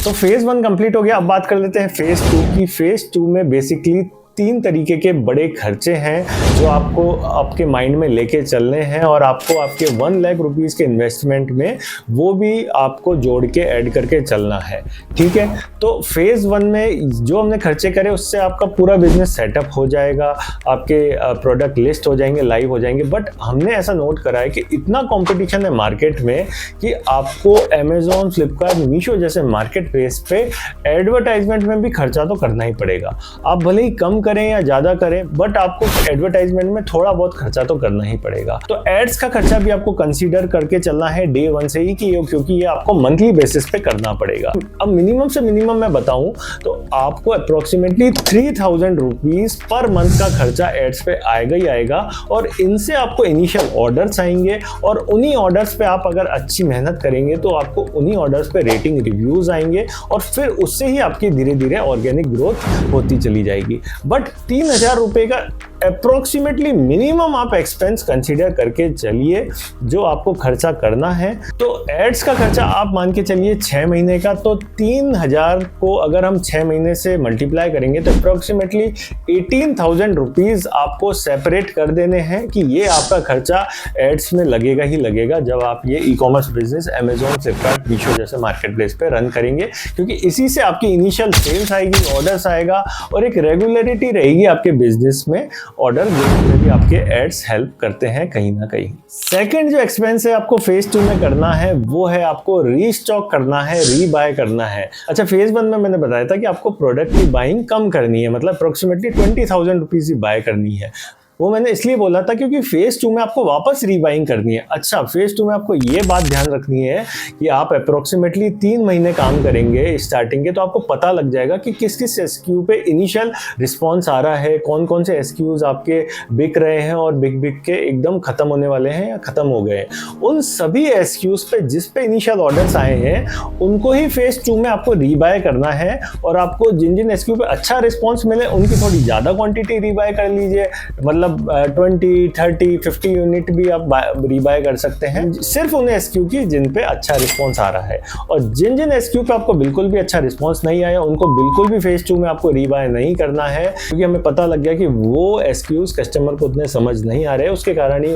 तो phase 1 complete हो गया। अब बात कर लेते हैं फेज 2 की। फेज 2 में बेसिकली 3 तरीके के बड़े खर्चे हैं जो आपको आपके माइंड में लेके चलने हैं और आपको आपके 1 लाख रुपीस के इन्वेस्टमेंट में वो भी आपको जोड़ के ऐड करके चलना है। ठीक है, तो फेज 1 में जो हमने खर्चे करे उससे आपका पूरा बिजनेस सेटअप हो जाएगा, आपके प्रोडक्ट लिस्ट हो जाएंगे, लाइव हो जाएंगे। बट हमने ऐसा नोट करा है कि इतना कंपटीशन है मार्केट में कि आपको अमेजोन, फ्लिपकार्ट, मीशो जैसे मार्केट प्लेस पे एडवर्टाइजमेंट में भी खर्चा तो करना ही पड़ेगा। आप भले ही कम करें या ज्यादा करें, बट आपको एडवर्टाइजमेंट में थोड़ा बहुत खर्चा तो करना ही पड़ेगा। तो एड्स का खर्चा भी आपको कंसीडर करके चलना है डे 1 से ही, क्योंकि ये आपको मंथली बेसिस पे करना पड़ेगा। अब मिनिमम से मिनिमम मैं बताऊं तो आपको अप्रोक्सीमेटली 3000 रुपीज पर मंथ का खर्चा एड्स पे आएगा ही आएगा। और इनसे आपको इनिशियल ऑर्डर्स आएंगे और उन्हीं ऑर्डर्स पे आप अगर अच्छी मेहनत करेंगे तो आपको उन्हीं ऑर्डर्स पे रेटिंग रिव्यूज आएंगे और फिर उससे ही आपकी धीरे धीरे ऑर्गेनिक ग्रोथ होती चली जाएगी। बट 3000 रुपए का अप्रोक्सीमेटली मिनिमम आप एक्सपेंस कंसीडर करके चलिए जो आपको खर्चा करना है। तो एड्स का खर्चा आप मान के चलिए 6 महीने का, तो 3000 को अगर हम 6 महीने से मल्टीप्लाई करेंगे तो अप्रोक्सीमेटली 18,000 रुपीज आपको सेपरेट कर देने हैं कि ये आपका खर्चा एड्स में लगेगा ही लगेगा जब आप ये e commerce business Amazon, Flipkart, Meesho जैसे मार्केट प्लेस पे रन करेंगे, क्योंकि इसी से आपकी इनिशियल सेल्स आएगी, ऑर्डर्स आएगा और एक रेगुलरिटी रहेगी आपके बिजनेस में। ऑर्डर में भी आपके एड्स हेल्प करते हैं कहीं ना कहीं। सेकंड जो एक्सपेंस है आपको फेज 2 में करना है वो है आपको रीस्टॉक करना है, रीबाय करना है। अच्छा, फेज 1 में मैंने बताया था कि आपको प्रोडक्ट की बाइंग कम करनी है, मतलब अप्रोक्सीमेटली 20,000 रुपीज ही बाय करनी है। वो मैंने इसलिए बोला था क्योंकि फेज 2 में आपको वापस रीबाइंग करनी है। अच्छा, फेज 2 में आपको ये बात ध्यान रखनी है कि आप अप्रोक्सीमेटली 3 महीने काम करेंगे स्टार्टिंग के, तो आपको पता लग जाएगा कि किस किस एसक्यू पे इनिशियल रिस्पॉन्स आ रहा है, कौन कौन से एसक्यूज आपके बिक रहे हैं और बिक के एकदम खत्म होने वाले हैं या खत्म हो गए। उन सभी एसक्यूज पे जिस पे इनिशियल ऑर्डर्स आए हैं उनको ही फेज 2 में आपको रीबाय करना है और आपको जिन जिन एसक्यू पे अच्छा रिस्पॉन्स मिले उनकी थोड़ी ज़्यादा क्वांटिटी रीबाय कर लीजिए। मतलब 20, 30, 50 यूनिट भी आप रीबाय कर सकते हैं, सिर्फ उन एसक्यू की जिन पे अच्छा रिस्पॉन्स आ रहा है। और जिन जिन एसक्यू पे आपको बिल्कुल भी अच्छा रिस्पॉन्स नहीं आया उनको बिल्कुल भी फेज 2 में आपको रीबाय नहीं करना है, क्योंकि हमें पता लग गया कि वो एसक्यूज कस्टमर को उतने समझ नहीं आ रहे, उसके कारण ही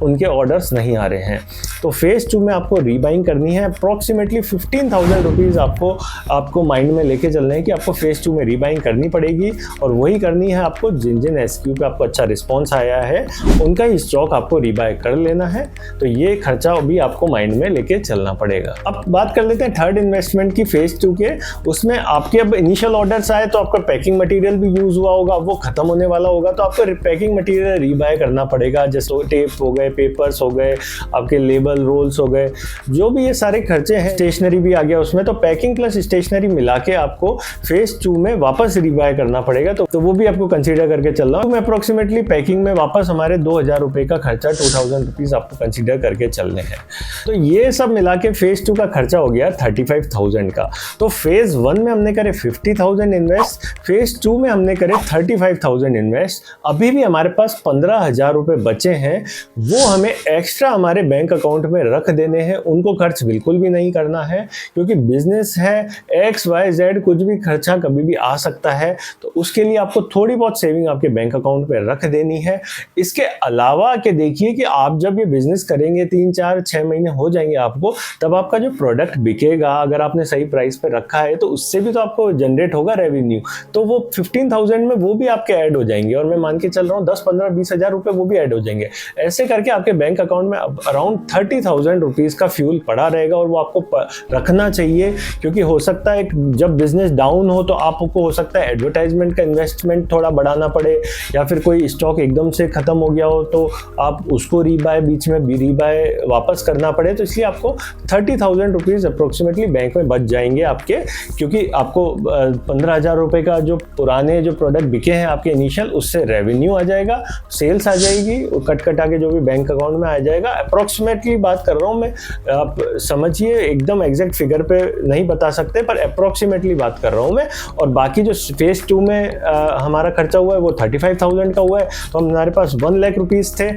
उनके ऑर्डर्स नहीं आ रहे हैं। तो फेज 2 में आपको रीबाइंग करनी है। अप्रोक्सीमेटली 15,000 रुपीज आपको माइंड में लेके चलना है कि आपको फेज 2 में रीबाइंग करनी पड़ेगी और वही करनी है आपको जिन जिन एसक्यू पे आपको अच्छा रिस्पॉन्स आया है उनका ही स्टॉक आपको रीबाय कर लेना है। तो ये खर्चा भी आपको माइंड में लेके चलना पड़ेगा। अब बात कर लेते हैं थर्ड इन्वेस्टमेंट की फेज 2 के। उसमें आपके अब इनिशियल ऑर्डर्स आए तो आपका पैकिंग मटेरियल भी यूज हुआ होगा, वो खत्म होने वाला होगा, तो आपको पैकिंग मटेरियल रीबाय करना पड़ेगा। जैसे टेप हो गए, पेपर्स हो गए, आपके लेबल रोल्स हो गए, जो भी ये सारे खर्चे हैं, स्टेशनरी भी आ गया उसमें, तो पैकिंग प्लस स्टेशनरी मिला के आपको फेज 2 में वापस रीबाय करना पड़ेगा। तो वो भी आपको कंसीडर करके चलना है। अप्रोक्सीमेटली पैकिंग में वापस हमारे 2,000 रुपए का खर्चा, 2,000 रुपीज आपको कंसीडर करके चलने हैं। तो ये सब मिला के फेज 2 का खर्चा हो गया 35,000 का। तो फेज 1 में हमने करे 50,000 इन्वेस्ट, फेज 2 में हमने करे 35,000 इन्वेस्ट। अभी भी हमारे पास 15,000 रुपए बचे हैं, वो हमें एक्स्ट्रा हमारे बैंक अकाउंट में रख देने हैं। उनको खर्च बिल्कुल भी नहीं करना है, क्योंकि बिजनेस है, XYZ कुछ भी खर्चा कभी भी आ सकता है। तो उसके लिए आपको थोड़ी बहुत सेविंग आपके बैंक अकाउंट में रख देनी है। इसके अलावा के देखिए कि आप जब ये बिजनेस करेंगे 3, 4, 6 महीने हो जाएंगे आपको, तब आपका जो प्रोडक्ट बिकेगा, अगर आपने सही प्राइस पे रखा है तो उससे भी तो आपको जनरेट होगा रेवेन्यू। तो वो 15,000 में वो भी आपके ऐड हो जाएंगे और मैं मान के चल रहा हूँ 10, 15, 20,000 रुपए वो भी ऐड हो जाएंगे। ऐसे करके आपके बैंक अकाउंट में अराउंड 30,000 रुपीज का फ्यूल पड़ा रहेगा और वो आपको रखना चाहिए, क्योंकि हो सकता है जब बिजनेस डाउन हो तो आपको हो सकता है एडवर्टाइजमेंट का इन्वेस्टमेंट थोड़ा बढ़ाना पड़े, या फिर कोई स्टॉक एकदम से खत्म हो गया हो तो आप उसको रीबाय, बीच में भी रीबाय वापस करना पड़े। तो इसलिए आपको 30,000 रुपीज अप्रोक्सीमेटली बैंक में बच जाएंगे आपके, क्योंकि आपको 15,000 रुपए का जो पुराने जो प्रोडक्ट बिके हैं आपके इनिशियल, उससे रेवेन्यू आ जाएगा, सेल्स आ जाएगी, कटा के जो भी बैंक अकाउंट में आ जाएगा। अप्रोक्सीमेटली बात कर रहा हूँ मैं, आप समझिए, एकदम एग्जैक्ट फिगर पे नहीं बता सकते, पर अप्रोक्सीमेटली बात कर रहा हूँ मैं। और बाकी जो फेज 2 में हमारा खर्चा हुआ है वो 35,000 का हुआ है। तो हमारे पास 1 लाख रुपीज थे,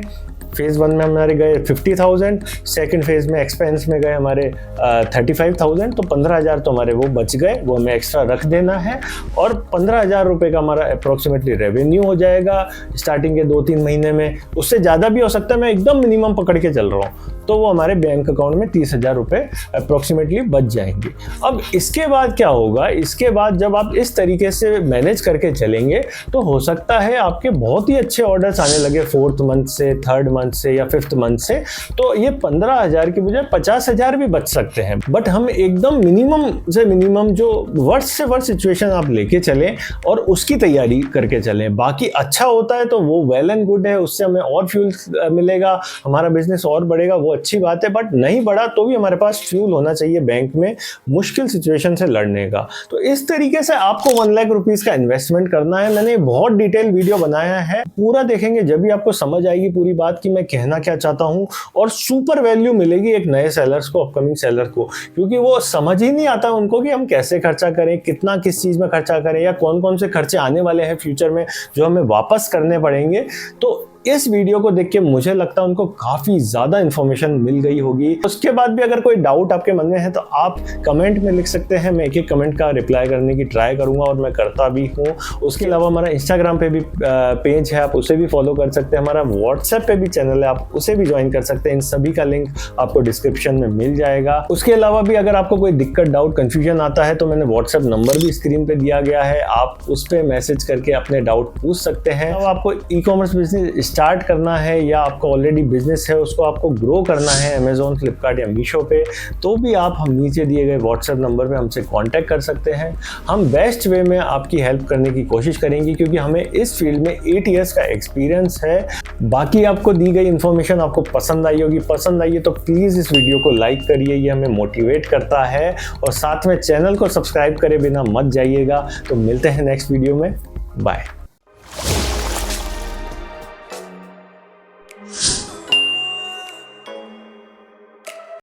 फेज़ 1 में हमारे गए 50,000, सेकंड फेज़ में एक्सपेंस में गए हमारे 35,000, तो 15,000 तो हमारे वो बच गए, वो हमें एक्स्ट्रा रख देना है और 15,000 रुपये का हमारा अप्रॉक्सीमेटली रेवेन्यू हो जाएगा स्टार्टिंग के 2-3 महीने में। उससे ज़्यादा भी हो सकता है, मैं एकदम मिनिमम पकड़ के चल रहा हूँ, तो वो हमारे बैंक अकाउंट में 30,000 रुपये अप्रॉक्सीमेटली बच जाएंगे। अब इसके बाद क्या होगा, इसके बाद जब आप इस तरीके से मैनेज करके चलेंगे तो हो सकता है आपके बहुत ही अच्छे ऑर्डर्स आने लगे 4th मंथ से, 3rd मंथ से या 5th मंथ से, तो ये 15,000 की बजाय 50,000 भी बच सकते हैं। बट हम एकदम मिनिमम से मिनिमम जो वर्स्ट से वर्स्ट सिचुएशन आप लेके चलें और उसकी तैयारी करके चलें। बाकी अच्छा होता है तो वो वेल एंड गुड है, उससे हमें और फ्यूल मिलेगा, हमारा बिजनेस और बढ़ेगा, वो अच्छी बात है। बट नहीं बढ़ा तो भी हमारे पास फ्यूल होना चाहिए बैंक में मुश्किल सिचुएशन से लड़ने का। तो इस तरीके से आपको 1 लाख रुपीस का इन्वेस्टमेंट करना है। मैंने बहुत डिटेल वीडियो बनाया है, पूरा देखेंगे जब भी आपको समझ आएगी पूरी बात कि मैं कहना क्या चाहता हूं, और सुपर वैल्यू मिलेगी एक नए सेलर्स को, अपकमिंग सेलर को, क्योंकि वो समझ ही नहीं आता उनको कि हम कैसे खर्चा करें, कितना किस चीज में खर्चा करें, या कौन कौन से खर्चे आने वाले हैं फ्यूचर में जो हमें वापस करने पड़ेंगे। तो इस वीडियो को देख के मुझे लगता है उनको काफ़ी ज़्यादा इन्फॉर्मेशन मिल गई होगी। उसके बाद भी अगर कोई डाउट आपके मन में है तो आप कमेंट में लिख सकते हैं, मैं एक कमेंट का रिप्लाई करने की ट्राई करूंगा और मैं करता भी हूँ। उसके अलावा हमारा इंस्टाग्राम पे भी पेज है, आप उसे भी फॉलो कर सकते हैं। हमारा व्हाट्सएप पे भी चैनल है, आप उसे भी ज्वाइन कर सकते हैं। इन सभी का लिंक आपको डिस्क्रिप्शन में मिल जाएगा। उसके अलावा भी अगर आपको कोई दिक्कत, डाउट, कन्फ्यूजन आता है तो मैंने व्हाट्सएप नंबर भी स्क्रीन पर दिया गया है, आप उस पर मैसेज करके अपने डाउट पूछ सकते हैं। अब आपको ई कॉमर्स बिजनेस स्टार्ट करना है या आपका ऑलरेडी बिजनेस है उसको आपको ग्रो करना है अमेजोन, फ्लिपकार्ट या मीशो पे, तो भी आप हम नीचे दिए गए व्हाट्सएप नंबर पे हमसे कांटेक्ट कर सकते हैं। हम बेस्ट वे में आपकी हेल्प करने की कोशिश करेंगे क्योंकि हमें इस फील्ड में 8 इयर्स का एक्सपीरियंस है। बाकी आपको दी गई इन्फॉर्मेशन आपको पसंद आई होगी, पसंद आई है तो प्लीज़ इस वीडियो को लाइक करिए, ये हमें मोटिवेट करता है, और साथ में चैनल को सब्सक्राइब करे बिना मत जाइएगा। तो मिलते हैं नेक्स्ट वीडियो में, बाय।